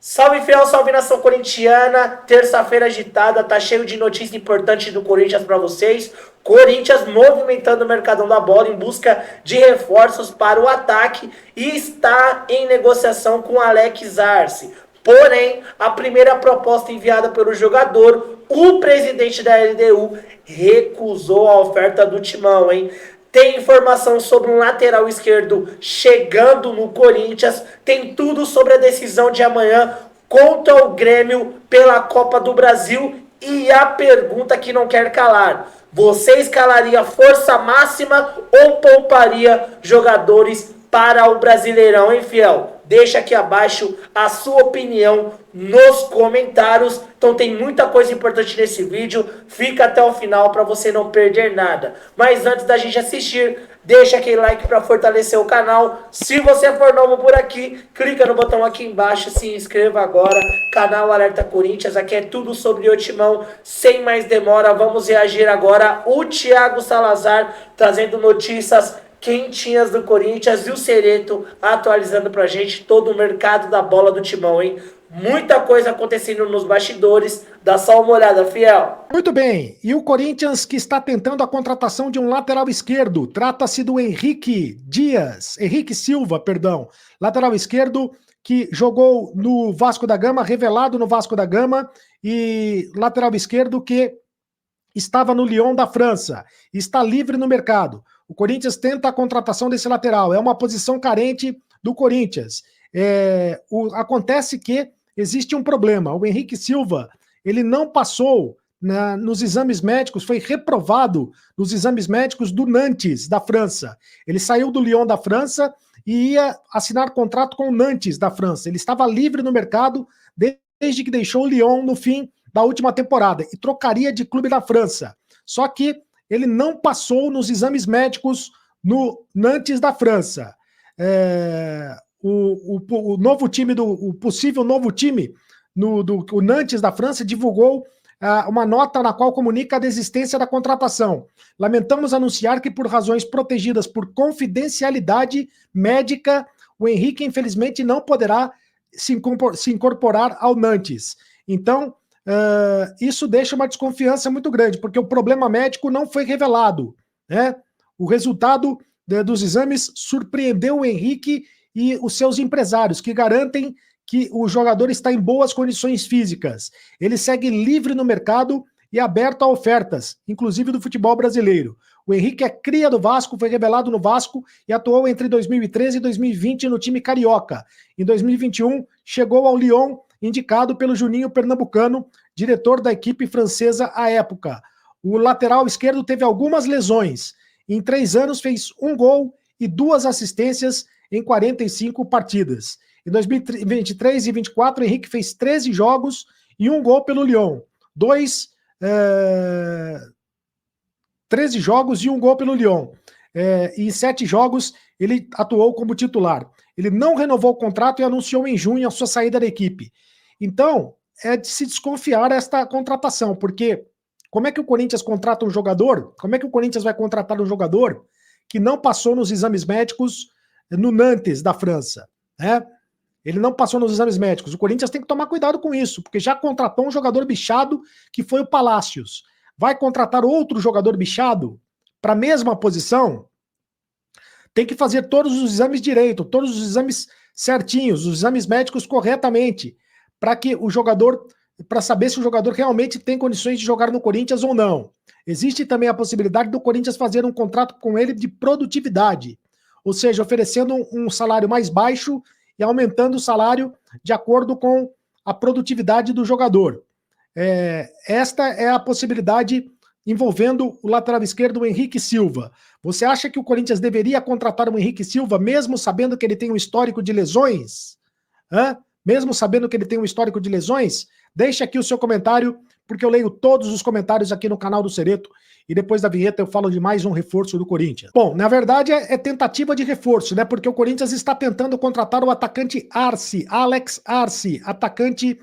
Salve fiel, salve nação corintiana, terça-feira agitada, tá cheio de notícias importantes do Corinthians para vocês. Corinthians movimentando o mercadão da bola em busca de reforços para o ataque e está em negociação com Alex Arce. Porém, a primeira proposta enviada pelo jogador, o presidente da LDU, recusou a oferta do Timão, hein? Tem informação sobre um lateral esquerdo chegando no Corinthians. Tem tudo sobre a decisão de amanhã contra o Grêmio pela Copa do Brasil. E a pergunta que não quer calar: você escalaria força máxima ou pouparia jogadores para o Brasileirão, hein, fiel? Deixa aqui abaixo a sua opinião nos comentários. Então tem muita coisa importante nesse vídeo. Fica até o final para você não perder nada. Mas antes da gente assistir, deixa aquele like para fortalecer o canal. Se você for novo por aqui, clica no botão aqui embaixo, se inscreva agora. Canal Alerta Corinthians, aqui é tudo sobre o Timão. Sem mais demora, vamos reagir agora. O Thiago Salazar trazendo notícias quentinhas do Corinthians e o Cereto atualizando pra gente todo o mercado da bola do Timão, hein? Muita coisa acontecendo nos bastidores. Dá só uma olhada, fiel. Muito bem, e o Corinthians que está tentando a contratação de um lateral esquerdo, trata-se do Henrique Silva, lateral esquerdo que jogou no Vasco da Gama, revelado no Vasco da Gama, e lateral esquerdo que estava no Lyon da França, está livre no mercado. O Corinthians tenta a contratação desse lateral, é uma posição carente do Corinthians. Acontece que existe um problema, o Henrique Silva, ele não passou nos exames médicos, foi reprovado nos exames médicos do Nantes, da França. Ele saiu do Lyon da França e ia assinar contrato com o Nantes da França. Ele estava livre no mercado desde que deixou o Lyon no fim da última temporada e trocaria de clube da França. Só que ele não passou nos exames médicos no Nantes da França. O novo time, o possível novo time, o Nantes da França, divulgou uma nota na qual comunica a desistência da contratação. Lamentamos anunciar que, por razões protegidas por confidencialidade médica, o Henrique, infelizmente, não poderá se incorporar ao Nantes. Então, isso deixa uma desconfiança muito grande, porque o problema médico não foi revelado, né? O resultado dos exames surpreendeu o Henrique e os seus empresários, que garantem que o jogador está em boas condições físicas. Ele segue livre no mercado e aberto a ofertas, inclusive do futebol brasileiro. O Henrique é cria do Vasco, foi revelado no Vasco e atuou entre 2013 e 2020 no time carioca. Em 2021, chegou ao Lyon, indicado pelo Juninho Pernambucano, diretor da equipe francesa à época. O lateral esquerdo teve algumas lesões. Em 3 anos fez 1 gol e 2 assistências em 45 partidas. Em 2023 e 2024, Henrique fez 13 jogos e 1 gol pelo Lyon. 13 jogos e 1 gol pelo Lyon. Em 7 jogos, ele atuou como titular. Ele não renovou o contrato e anunciou em junho a sua saída da equipe. Então, é de se desconfiar esta contratação, porque como é que o Corinthians contrata um jogador? Como é que o Corinthians vai contratar um jogador que não passou nos exames médicos no Nantes da França, né? Ele não passou nos exames médicos. O Corinthians tem que tomar cuidado com isso, porque já contratou um jogador bichado que foi o Palácios. Vai contratar outro jogador bichado para a mesma posição? Tem que fazer todos os exames direito, todos os exames certinhos, os exames médicos corretamente, para que o jogador, para saber se o jogador realmente tem condições de jogar no Corinthians ou não. Existe também a possibilidade do Corinthians fazer um contrato com ele de produtividade, ou seja, oferecendo um salário mais baixo e aumentando o salário de acordo com a produtividade do jogador. Esta é a possibilidade envolvendo o lateral esquerdo, o Henrique Silva. Você acha que o Corinthians deveria contratar o Henrique Silva, mesmo sabendo que ele tem um histórico de lesões? Mesmo sabendo que ele tem um histórico de lesões? Deixa aqui o seu comentário, porque eu leio todos os comentários aqui no canal do Cereto, e depois da vinheta eu falo de mais um reforço do Corinthians. Bom, na verdade é tentativa de reforço, né? Porque o Corinthians está tentando contratar o atacante Alex Arce, atacante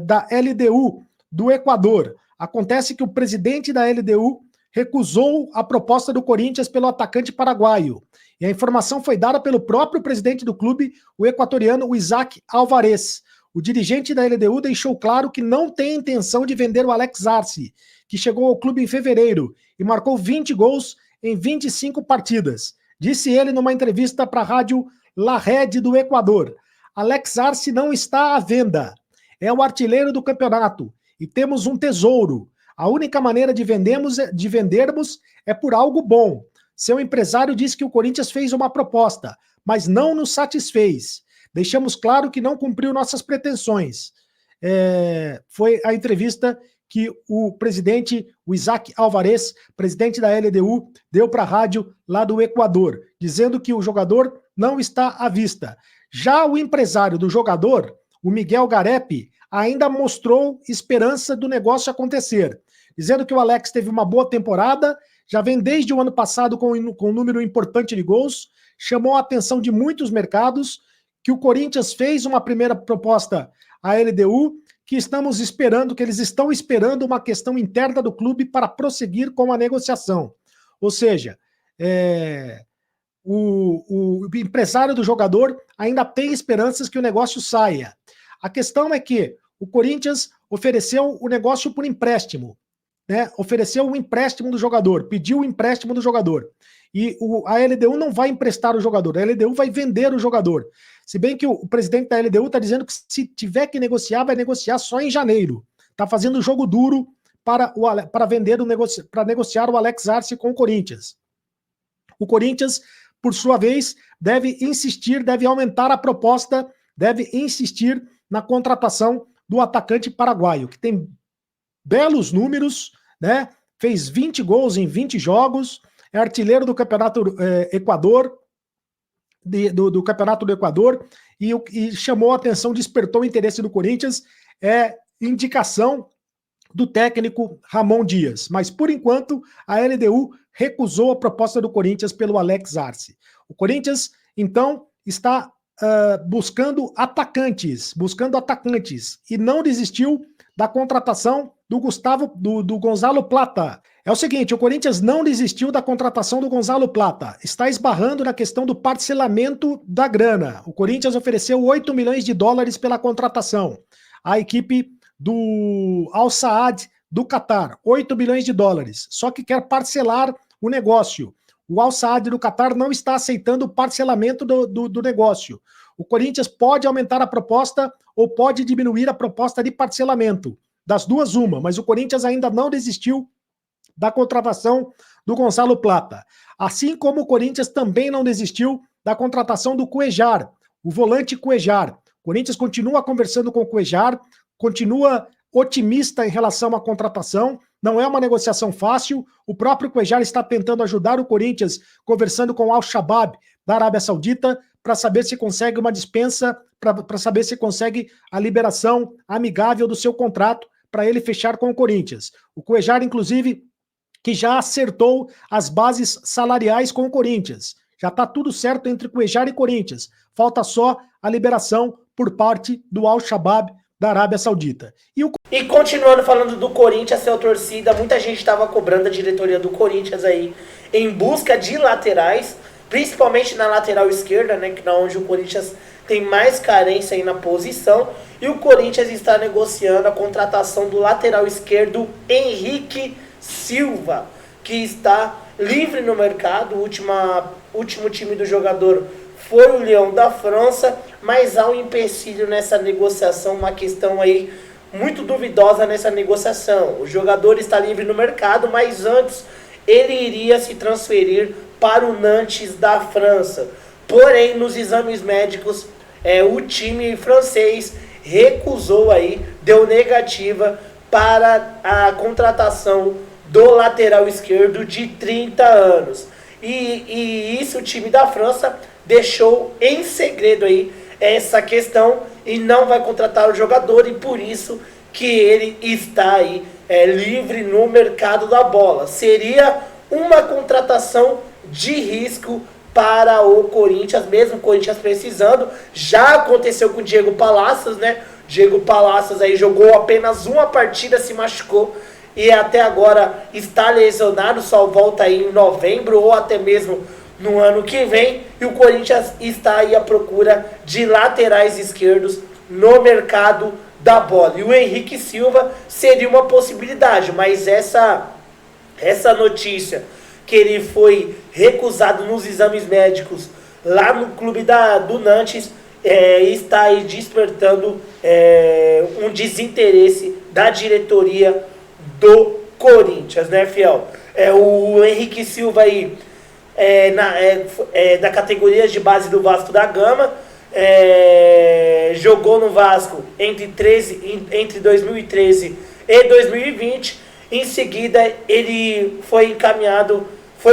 da LDU, do Equador. Acontece que o presidente da LDU recusou a proposta do Corinthians pelo atacante paraguaio. E a informação foi dada pelo próprio presidente do clube, o equatoriano Isaac Alvarez. O dirigente da LDU deixou claro que não tem intenção de vender o Alex Arce, que chegou ao clube em fevereiro e marcou 20 gols em 25 partidas. Disse ele numa entrevista para a rádio La Red do Equador. Alex Arce não está à venda. É o artilheiro do campeonato e temos um tesouro. A única maneira de vendermos é por algo bom. Seu empresário disse que o Corinthians fez uma proposta, mas não nos satisfez. Deixamos claro que não cumpriu nossas pretensões. Foi a entrevista que o presidente, o Isaac Alvarez, presidente da LDU, deu para a rádio lá do Equador, dizendo que o jogador não está à vista. Já o empresário do jogador, o Miguel Garepi, ainda mostrou esperança do negócio acontecer, dizendo que o Alex teve uma boa temporada, já vem desde o ano passado com um número importante de gols, chamou a atenção de muitos mercados, que o Corinthians fez uma primeira proposta à LDU, que eles estão esperando uma questão interna do clube para prosseguir com a negociação. Ou seja, o empresário do jogador ainda tem esperanças que o negócio saia. A questão é que o Corinthians ofereceu o negócio por empréstimo, né? Ofereceu o empréstimo do jogador, pediu o empréstimo do jogador. E a LDU não vai emprestar o jogador, a LDU vai vender o jogador. Se bem que o presidente da LDU está dizendo que se tiver que negociar, vai negociar só em janeiro. Está fazendo jogo duro para negociar o Alex Arce com o Corinthians. O Corinthians, por sua vez, deve aumentar a proposta, deve insistir na contratação do atacante paraguaio, que tem belos números, né? Fez 20 gols em 20 jogos, é artilheiro do Campeonato Equador, do Campeonato do Equador, e chamou a atenção, despertou o interesse do Corinthians, indicação do técnico Ramon Dias. Mas, por enquanto, a LDU recusou a proposta do Corinthians pelo Alex Arce. O Corinthians, então, está buscando atacantes, e não desistiu da contratação do Gonzalo Plata. É o seguinte, o Corinthians não desistiu da contratação do Gonzalo Plata, está esbarrando na questão do parcelamento da grana. O Corinthians ofereceu 8 milhões de dólares pela contratação. A equipe do Al Saad do Catar, 8 milhões de dólares, só que quer parcelar o negócio. O Al Saad do Catar não está aceitando o parcelamento do negócio. O Corinthians pode aumentar a proposta ou pode diminuir a proposta de parcelamento. Das duas, uma, mas o Corinthians ainda não desistiu da contratação do Gonzalo Plata. Assim como o Corinthians também não desistiu da contratação do Cuejar, o volante Cuejar. O Corinthians continua conversando com o Cuejar, continua otimista em relação à contratação, não é uma negociação fácil, o próprio Cuejar está tentando ajudar o Corinthians, conversando com o Al-Shabaab da Arábia Saudita, para saber se consegue uma dispensa, para saber se consegue a liberação amigável do seu contrato, para ele fechar com o Corinthians. O Cuejar, inclusive, que já acertou as bases salariais com o Corinthians. Já está tudo certo entre Cuejar e Corinthians. Falta só a liberação por parte do Al-Shabaab da Arábia Saudita. E continuando falando do Corinthians, seu torcida, muita gente estava cobrando a diretoria do Corinthians aí em busca de laterais, principalmente na lateral esquerda, né, que é onde o Corinthians tem mais carência aí na posição, e o Corinthians está negociando a contratação do lateral esquerdo Henrique Silva, que está livre no mercado. O último time do jogador foi o Lyon da França, mas há um empecilho nessa negociação, uma questão aí muito duvidosa nessa negociação. O jogador está livre no mercado, mas antes ele iria se transferir para o Nantes da França. Porém, nos exames médicos, o time francês recusou aí, deu negativa para a contratação do lateral esquerdo de 30 anos. E isso o time da França deixou em segredo aí essa questão e não vai contratar o jogador, e por isso que ele está aí livre no mercado da bola. Seria uma contratação de risco para o Corinthians, mesmo o Corinthians precisando. Já aconteceu com o Diego Palacios, né? Diego Palacios aí jogou apenas uma partida, se machucou e até agora está lesionado, só volta aí em novembro ou até mesmo no ano que vem. E o Corinthians está aí à procura de laterais esquerdos no mercado da bola. E o Henrique Silva seria uma possibilidade, mas essa notícia que ele foi recusado nos exames médicos lá no clube do Nantes está aí despertando um desinteresse da diretoria do Corinthians, né, Fiel? O Henrique Silva aí da categoria de base do Vasco da Gama, jogou no Vasco entre 2013 e 2020. Em seguida ele foi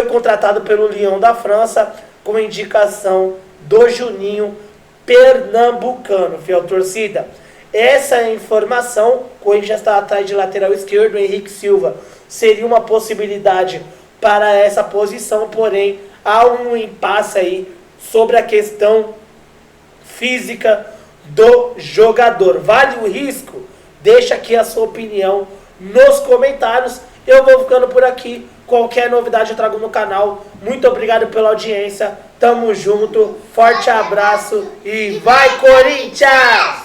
contratado pelo Lyon da França com indicação do Juninho Pernambucano. Fiel torcida, essa é a informação. O Corinthians está atrás de lateral esquerdo. O Henrique Silva seria uma possibilidade para essa posição, porém há um impasse aí sobre a questão física do jogador. Vale o risco? Deixa aqui a sua opinião nos comentários. Eu vou ficando por aqui. Qualquer novidade eu trago no canal. Muito obrigado pela audiência. Tamo junto. Forte abraço e vai, Corinthians!